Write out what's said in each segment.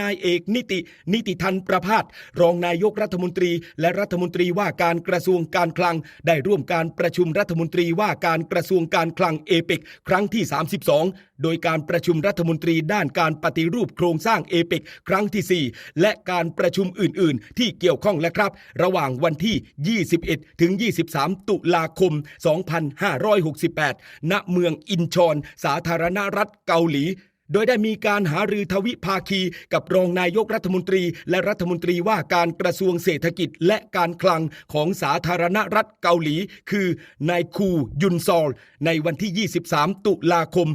นายเอกนิติธันประภาสรองนายกรัฐมนตรีและรัฐมนตรีว่าการกระทรวงการคลังได้ร่วมการประชุมรัฐมนตรีว่าการกระทรวงการคลังเอเปกครั้งที่32โดยการประชุมรัฐมนตรีด้านการปฏิรูปโครงสร้างเอเปกครั้งที่4และการประชุมอื่นๆที่เกี่ยวข้องและครับระหว่างวันที่21ถึง23ตุลาคม2568ณเมืองอินชอนสาธารณรัฐเกาหลีโดยได้มีการหารือทวิภาคีกับรองนายกรัฐมนตรีและรัฐมนตรีว่าการกระทรวงเศรษฐกิจและการคลังของสาธารณรัฐเกาหลีคือนายคูยุนซอลในวันที่23ตุลาคม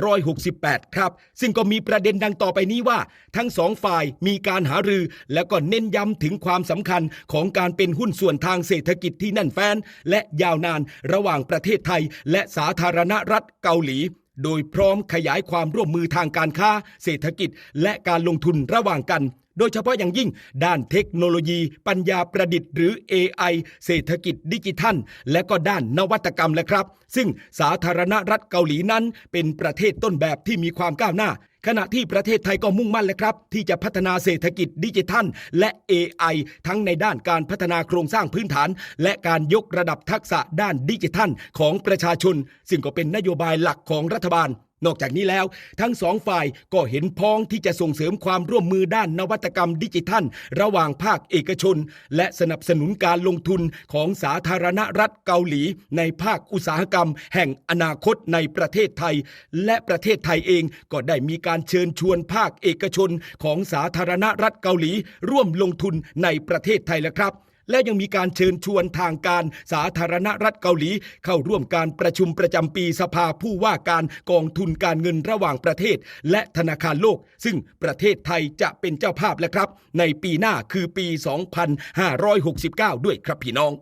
2568ครับซึ่งก็มีประเด็นดังต่อไปนี้ว่าทั้งสองฝ่ายมีการหารือแล้วก็เน้นย้ำถึงความสำคัญของการเป็นหุ้นส่วนทางเศรษฐกิจที่แน่นแฟ้นและยาวนานระหว่างประเทศไทยและสาธารณรัฐเกาหลีโดยพร้อมขยายความร่วมมือทางการค้าเศรษฐกิจและการลงทุนระหว่างกันโดยเฉพาะอย่างยิ่งด้านเทคโนโลยีปัญญาประดิษฐ์หรือ AI เศรษฐกิจดิจิทัลและก็ด้านนวัตกรรมและครับซึ่งสาธารณรัฐเกาหลีนั้นเป็นประเทศต้นแบบที่มีความก้าวหน้าขณะที่ประเทศไทยก็มุ่งมั่นและครับที่จะพัฒนาเศรษฐกิจดิจิทัลและ AI ทั้งในด้านการพัฒนาโครงสร้างพื้นฐานและการยกระดับทักษะด้านดิจิทัลของประชาชนซึ่งก็เป็นนโยบายหลักของรัฐบาลนอกจากนี้แล้วทั้งสองฝ่ายก็เห็นพ้องที่จะส่งเสริมความร่วมมือด้านนวัตกรรมดิจิทัลระหว่างภาคเอกชนและสนับสนุนการลงทุนของสาธารณรัฐเกาหลีในภาคอุตสาหกรรมแห่งอนาคตในประเทศไทยและประเทศไทยเองก็ได้มีการเชิญชวนภาคเอกชนของสาธารณรัฐเกาหลีร่วมลงทุนในประเทศไทยและครับและยังมีการเชิญชวนทางการสาธารณรัฐเกาหลีเข้าร่วมการประชุมประจำปีสภาผู้ว่าการกองทุนการเงินระหว่างประเทศและธนาคารโลกซึ่งประเทศไทยจะเป็นเจ้าภาพและครับในปีหน้าคือปี2569ด้วยครับพี่น้อง